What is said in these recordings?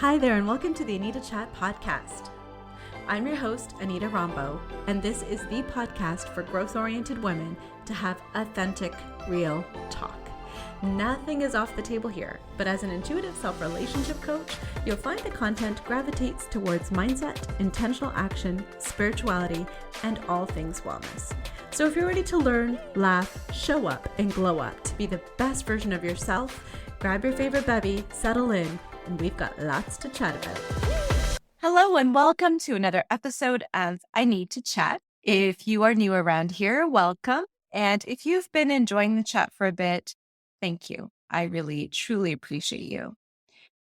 Hi there, and welcome to the Anita Chat podcast. I'm your host, Anita Rombo, and this is the podcast for growth-oriented women to have authentic, real talk. Nothing is off the table here, but as an intuitive self-relationship coach, you'll find the content gravitates towards mindset, intentional action, spirituality, and all things wellness. So if you're ready to learn, laugh, show up, and glow up to be the best version of yourself, grab your favorite bevy, settle in, and we've got lots to chat about. Hello and welcome to another episode of I Need to Chat. If you are new around here, welcome. And if you've been enjoying the chat for a bit, thank you. I really, truly appreciate you.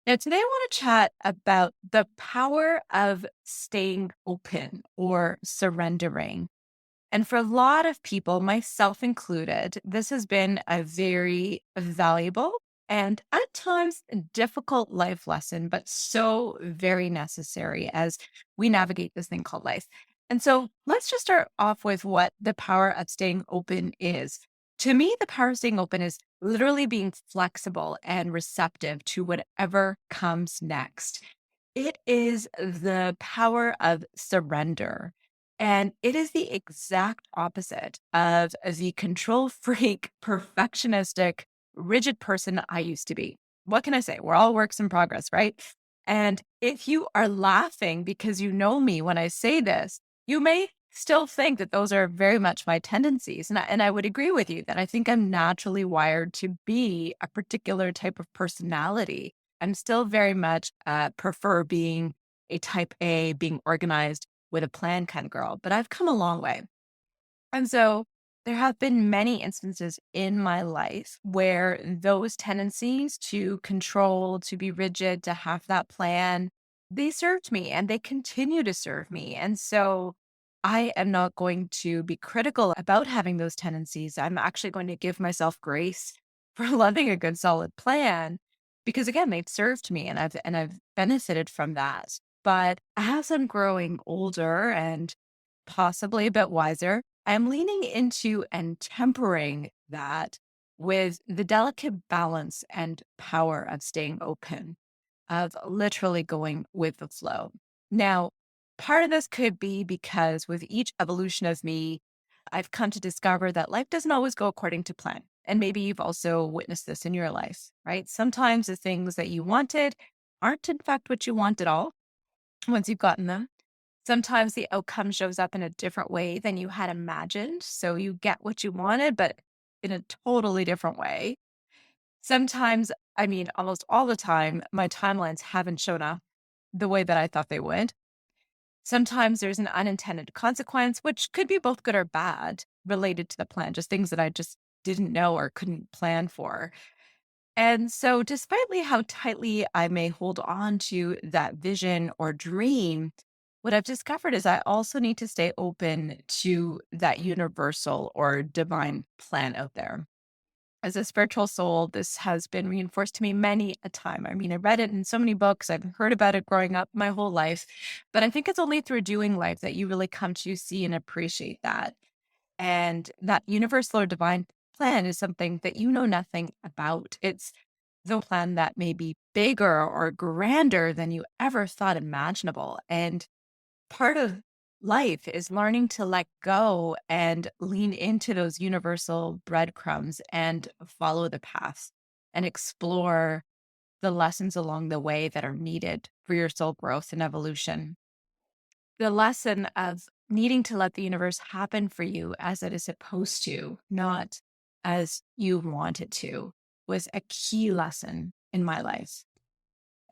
Now, today I want to chat about the power of staying open or surrendering. And for a lot of people, myself included, this has been a very valuable and at times difficult life lesson, but so very necessary as we navigate this thing called life. And so let's just start off with what the power of staying open is. To me, the power of staying open is literally being flexible and receptive to whatever comes next. It is the power of surrender. And it is the exact opposite of the control freak, perfectionistic, rigid person I used to be. What can I say? We're all works in progress, right? And if you are laughing because you know me when I say this, you may still think that those are very much my tendencies. And I would agree with you that I think I'm naturally wired to be a particular type of personality. I'm still very much prefer being a type A, being organized with a plan kind of girl, but I've come a long way. And so there have been many instances in my life where those tendencies to control, to be rigid, to have that plan, they served me and they continue to serve me. And so I am not going to be critical about having those tendencies. I'm actually going to give myself grace for loving a good solid plan because again, they've served me and I've benefited from that. But as I'm growing older and possibly a bit wiser, I'm leaning into and tempering that with the delicate balance and power of staying open, of literally going with the flow. Now, part of this could be because with each evolution of me, I've come to discover that life doesn't always go according to plan. And maybe you've also witnessed this in your life, right? Sometimes the things that you wanted aren't in fact what you want at all once you've gotten them. Sometimes the outcome shows up in a different way than you had imagined. So you get what you wanted, but in a totally different way. Sometimes, I mean, almost all the time, my timelines haven't shown up the way that I thought they would. Sometimes there's an unintended consequence, which could be both good or bad related to the plan, just things that I just didn't know or couldn't plan for. And so, despite how tightly I may hold on to that vision or dream, what I've discovered is I also need to stay open to that universal or divine plan out there. As a spiritual soul, this has been reinforced to me many a time. I mean, I read it in so many books. I've heard about it growing up my whole life, but I think it's only through doing life that you really come to see and appreciate that. And that universal or divine plan is something that you know nothing about. It's the plan that may be bigger or grander than you ever thought imaginable. And part of life is learning to let go and lean into those universal breadcrumbs and follow the path and explore the lessons along the way that are needed for your soul growth and evolution. The lesson of needing to let the universe happen for you as it is supposed to, not as you want it to, was a key lesson in my life.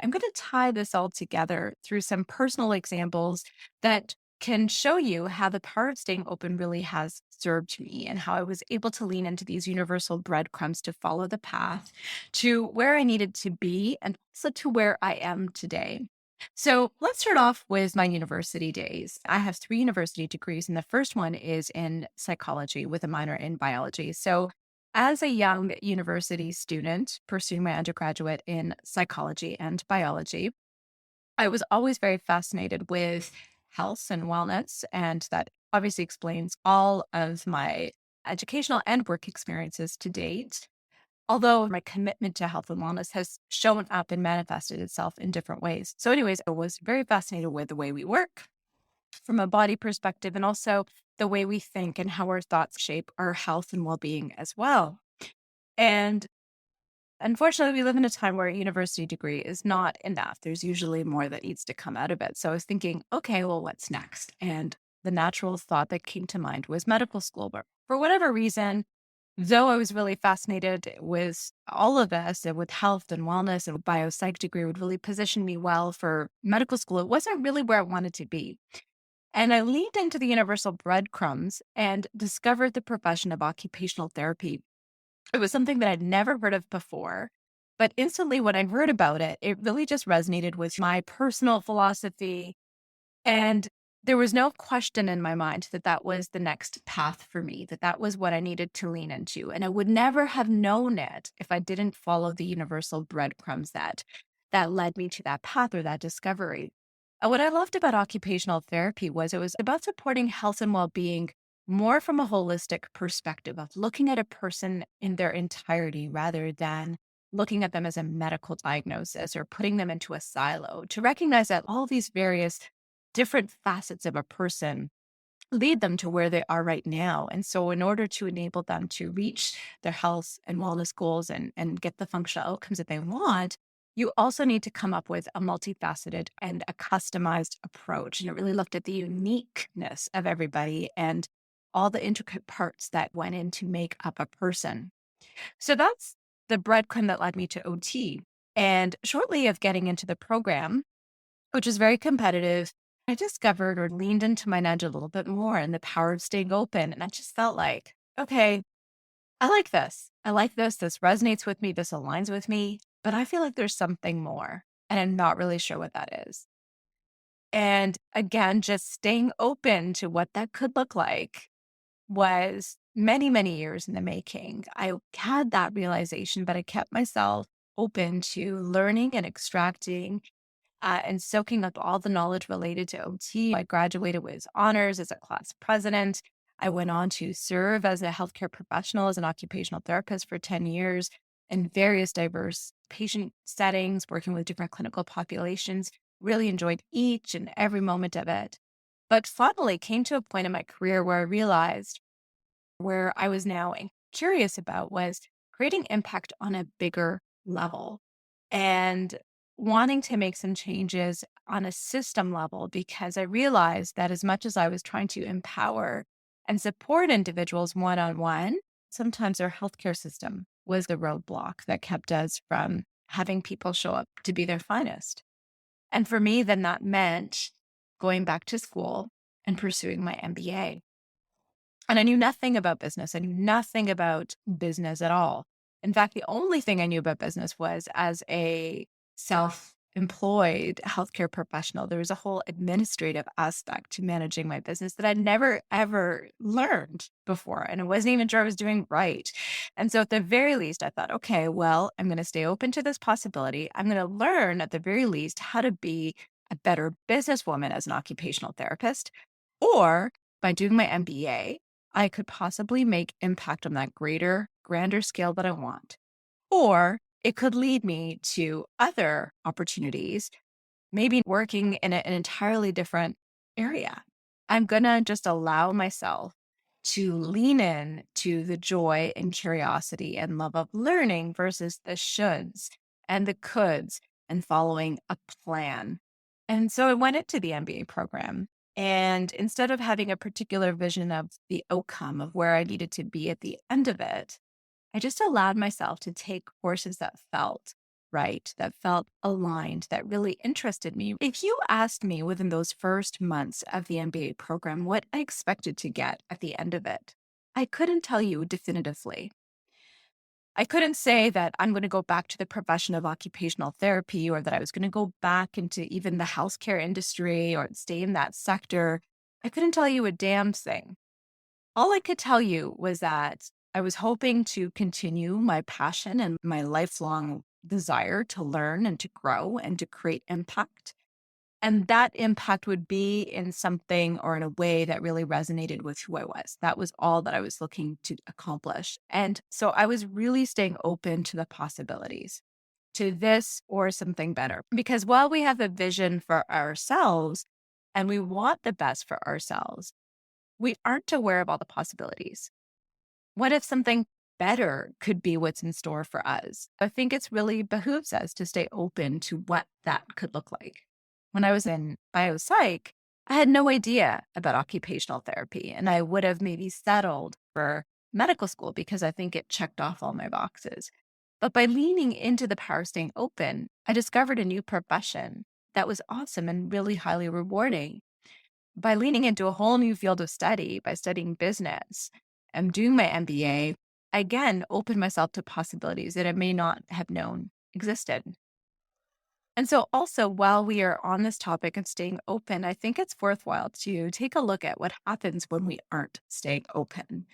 I'm going to tie this all together through some personal examples that can show you how the power of staying open really has served me and how I was able to lean into these universal breadcrumbs to follow the path to where I needed to be and also to where I am today. So let's start off with my university days. I have 3 university degrees, and the first one is in psychology with a minor in biology. So as a young university student pursuing my undergraduate in psychology and biology, I was always very fascinated with health and wellness. And that obviously explains all of my educational and work experiences to date. Although my commitment to health and wellness has shown up and manifested itself in different ways. So, anyways, I was very fascinated with the way we work from a body perspective and also the way we think and how our thoughts shape our health and well being as well. And unfortunately, we live in a time where a university degree is not enough. There's usually more that needs to come out of it. So I was thinking, okay, well, what's next? And the natural thought that came to mind was medical school. But for whatever reason, though I was really fascinated with all of this and with health and wellness, and biopsych degree would really position me well for medical school, it wasn't really where I wanted to be. And I leaned into the universal breadcrumbs and discovered the profession of occupational therapy. It was something that I'd never heard of before, but instantly when I heard about it, it really just resonated with my personal philosophy. And there was no question in my mind that that was the next path for me, that that was what I needed to lean into. And I would never have known it if I didn't follow the universal breadcrumbs that led me to that path or that discovery. And what I loved about occupational therapy was it was about supporting health and well-being more from a holistic perspective of looking at a person in their entirety rather than looking at them as a medical diagnosis or putting them into a silo, to recognize that all these various different facets of a person lead them to where they are right now. And so in order to enable them to reach their health and wellness goals and get the functional outcomes that they want, you also need to come up with a multifaceted and a customized approach. And it really looked at the uniqueness of everybody and all the intricate parts that went in to make up a person. So that's the breadcrumb that led me to OT. And shortly of getting into the program, which is very competitive, I discovered or leaned into my nudge a little bit more and the power of staying open. And I just felt like, okay, I like this. I like this. This resonates with me. This aligns with me. But I feel like there's something more. And I'm not really sure what that is. And again, just staying open to what that could look like was many, many years in the making. I had that realization, but I kept myself open to learning and extracting and soaking up all the knowledge related to OT. I graduated with honors as a class president. I went on to serve as a healthcare professional, as an occupational therapist for 10 years in various diverse patient settings, working with different clinical populations. Really enjoyed each and every moment of it. But finally came to a point in my career where I realized where I was now curious about was creating impact on a bigger level and wanting to make some changes on a system level, because I realized that as much as I was trying to empower and support individuals one on one, sometimes our healthcare system was the roadblock that kept us from having people show up to be their finest. And for me, then that meant going back to school and pursuing my MBA. And I knew nothing about business. I knew nothing about business at all. In fact, the only thing I knew about business was as a self-employed healthcare professional. There was a whole administrative aspect to managing my business that I'd never, ever learned before. And I wasn't even sure I was doing right. And so at the very least, I thought, okay, well, I'm going to stay open to this possibility. I'm going to learn at the very least how to be a better businesswoman as an occupational therapist, or by doing my MBA, I could possibly make impact on that greater, grander scale that I want. Or it could lead me to other opportunities, maybe working in an entirely different area. I'm going to just allow myself to lean in to the joy and curiosity and love of learning versus the shoulds and the coulds and following a plan. And so I went into the MBA program. And instead of having a particular vision of the outcome of where I needed to be at the end of it, I just allowed myself to take courses that felt right, that felt aligned, that really interested me. If you asked me within those first months of the MBA program what I expected to get at the end of it, I couldn't tell you definitively. I couldn't say that I'm going to go back to the profession of occupational therapy, or that I was going to go back into even the healthcare industry or stay in that sector. I couldn't tell you a damn thing. All I could tell you was that I was hoping to continue my passion and my lifelong desire to learn and to grow and to create impact. And that impact would be in something or in a way that really resonated with who I was. That was all that I was looking to accomplish. And so I was really staying open to the possibilities, to this or something better. Because while we have a vision for ourselves and we want the best for ourselves, we aren't aware of all the possibilities. What if something better could be what's in store for us? I think it's really behooves us to stay open to what that could look like. When I was in biopsych, I had no idea about occupational therapy, and I would have maybe settled for medical school because I think it checked off all my boxes. But by leaning into the power of staying open, I discovered a new profession that was awesome and really highly rewarding. By leaning into a whole new field of study, by studying business and doing my MBA, I again opened myself to possibilities that I may not have known existed. And so, also, while we are on this topic of staying open, I think it's worthwhile to take a look at what happens when we aren't staying open.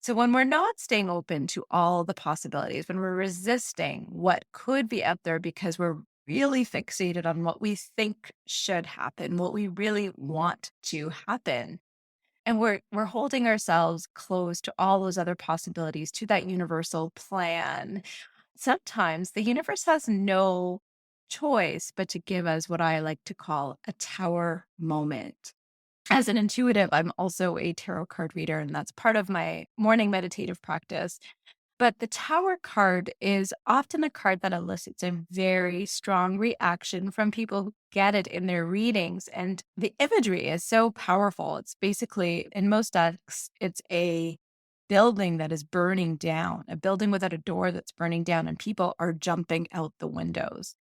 So, when we're not staying open to all the possibilities, when we're resisting what could be out there because we're really fixated on what we think should happen, what we really want to happen, and we're holding ourselves close to all those other possibilities, to that universal plan. Sometimes the universe has no choice but to give us what I like to call a tower moment. As an intuitive, I'm also a tarot card reader, and that's part of my morning meditative practice. But the Tower card is often a card that elicits a very strong reaction from people who get it in their readings. And the imagery is so powerful. It's basically, in most decks, it's a building that is burning down, a building without a door that's burning down, and people are jumping out the windows.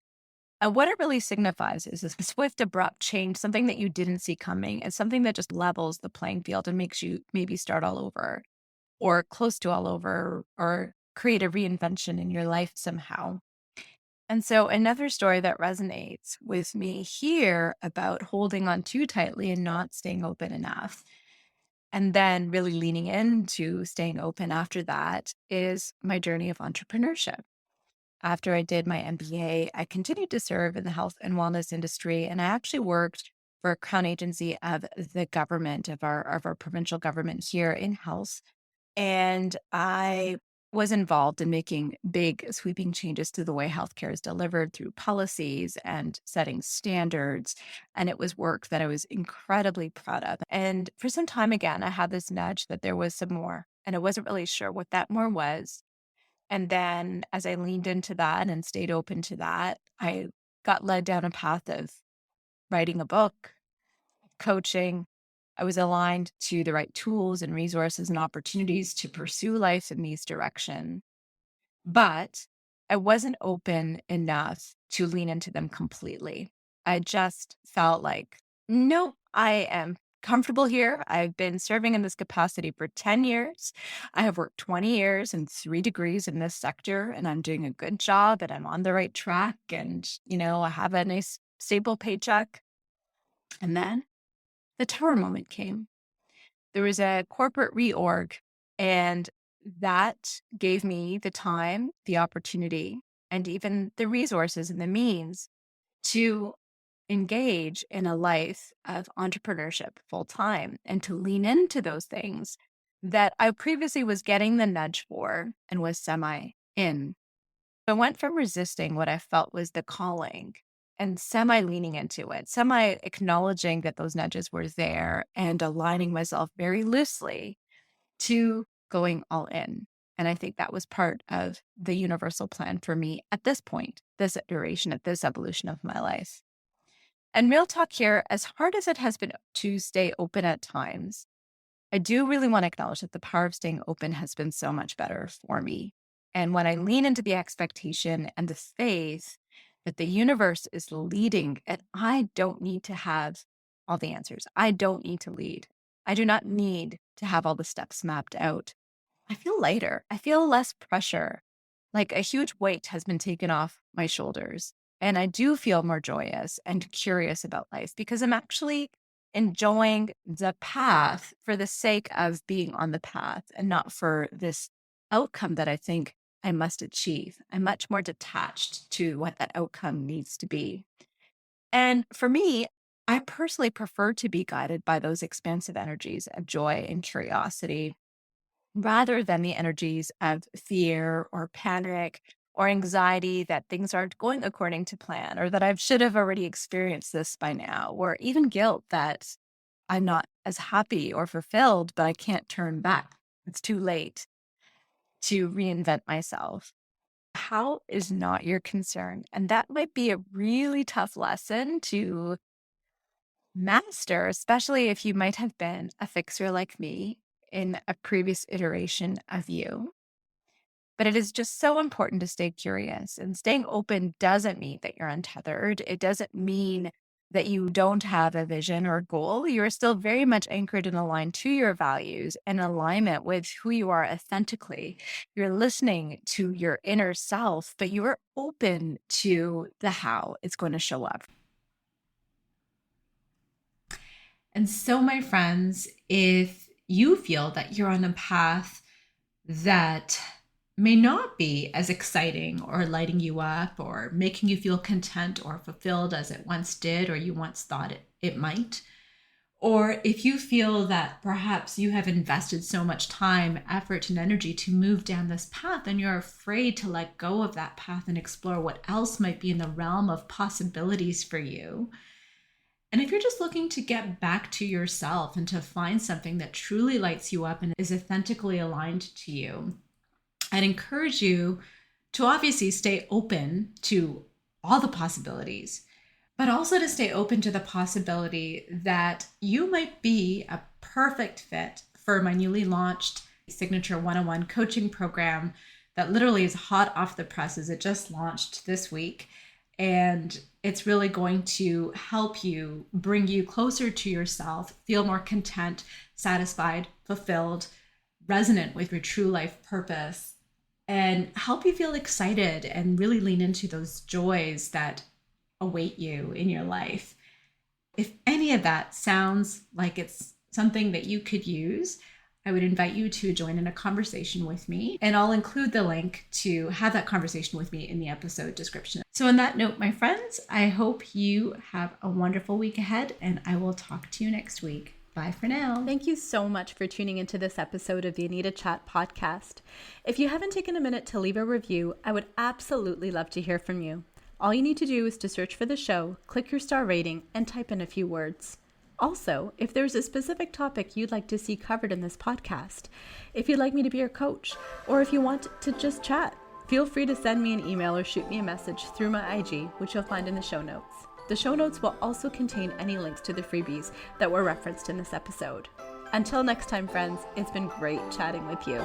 And what it really signifies is a swift, abrupt change, something that you didn't see coming, and something that just levels the playing field and makes you maybe start all over or close to all over or create a reinvention in your life somehow. And so, another story that resonates with me here about holding on too tightly and not staying open enough, and then really leaning into staying open after that, is my journey of entrepreneurship. After I did my MBA, I continued to serve in the health and wellness industry, and I actually worked for a crown agency of the government, of our provincial government here in health. And I was involved in making big sweeping changes to the way healthcare is delivered through policies and setting standards. And it was work that I was incredibly proud of. And for some time again, I had this nudge that there was some more, and I wasn't really sure what that more was. And then as I leaned into that and stayed open to that, I got led down a path of writing a book, coaching. I was aligned to the right tools and resources and opportunities to pursue life in these direction. But I wasn't open enough to lean into them completely. I just felt like, nope, I am comfortable here. I've been serving in this capacity for 10 years. I have worked 20 years and 3 degrees in this sector, and I'm doing a good job and I'm on the right track. And, I have a nice, stable paycheck. And then the tower moment came. There was a corporate reorg, and that gave me the time, the opportunity, and even the resources and the means to engage in a life of entrepreneurship full time and to lean into those things that I previously was getting the nudge for and was semi in. I went from resisting what I felt was the calling and semi leaning into it, semi acknowledging that those nudges were there and aligning myself very loosely to going all in. And I think that was part of the universal plan for me at this point, this iteration, at this evolution of my life. And real talk here, as hard as it has been to stay open at times, I do really want to acknowledge that the power of staying open has been so much better for me. And when I lean into the expectation and the faith that the universe is leading, and I don't need to have all the answers, I don't need to lead. I do not need to have all the steps mapped out. I feel lighter. I feel less pressure. Like a huge weight has been taken off my shoulders. And I do feel more joyous and curious about life because I'm actually enjoying the path for the sake of being on the path and not for this outcome that I think I must achieve. I'm much more detached to what that outcome needs to be. And for me, I personally prefer to be guided by those expansive energies of joy and curiosity rather than the energies of fear or panic or anxiety that things aren't going according to plan or that I should have already experienced this by now, or even guilt that I'm not as happy or fulfilled, but I can't turn back. It's too late to reinvent myself. How is not your concern? And that might be a really tough lesson to master, especially if you might have been a fixer like me in a previous iteration of you. But it is just so important to stay curious. And staying open doesn't mean that you're untethered. It doesn't mean that you don't have a vision or goal. You're still very much anchored and aligned to your values and alignment with who you are authentically. You're listening to your inner self, but you are open to the how it's going to show up. And so, my friends, if you feel that you're on a path that may not be as exciting or lighting you up or making you feel content or fulfilled as it once did or you once thought it might, or if you feel that perhaps you have invested so much time, effort, and energy to move down this path and you're afraid to let go of that path and explore what else might be in the realm of possibilities for you. And if you're just looking to get back to yourself and to find something that truly lights you up and is authentically aligned to you, I'd encourage you to obviously stay open to all the possibilities, but also to stay open to the possibility that you might be a perfect fit for my newly launched Signature 101 coaching program that literally is hot off the presses. It just launched this week, and it's really going to help you bring you closer to yourself, feel more content, satisfied, fulfilled, resonant with your true life purpose, and help you feel excited and really lean into those joys that await you in your life. If any of that sounds like it's something that you could use, I would invite you to join in a conversation with me, and I'll include the link to have that conversation with me in the episode description. So on that note, my friends, I hope you have a wonderful week ahead, and I will talk to you next week. Bye for now. Thank you so much for tuning into this episode of the Anita Chat podcast. If you haven't taken a minute to leave a review, I would absolutely love to hear from you. All you need to do is to search for the show, click your star rating, and type in a few words. Also, if there's a specific topic you'd like to see covered in this podcast, if you'd like me to be your coach, or if you want to just chat, feel free to send me an email or shoot me a message through my IG, which you'll find in the show notes. The show notes will also contain any links to the freebies that were referenced in this episode. Until next time, friends, it's been great chatting with you.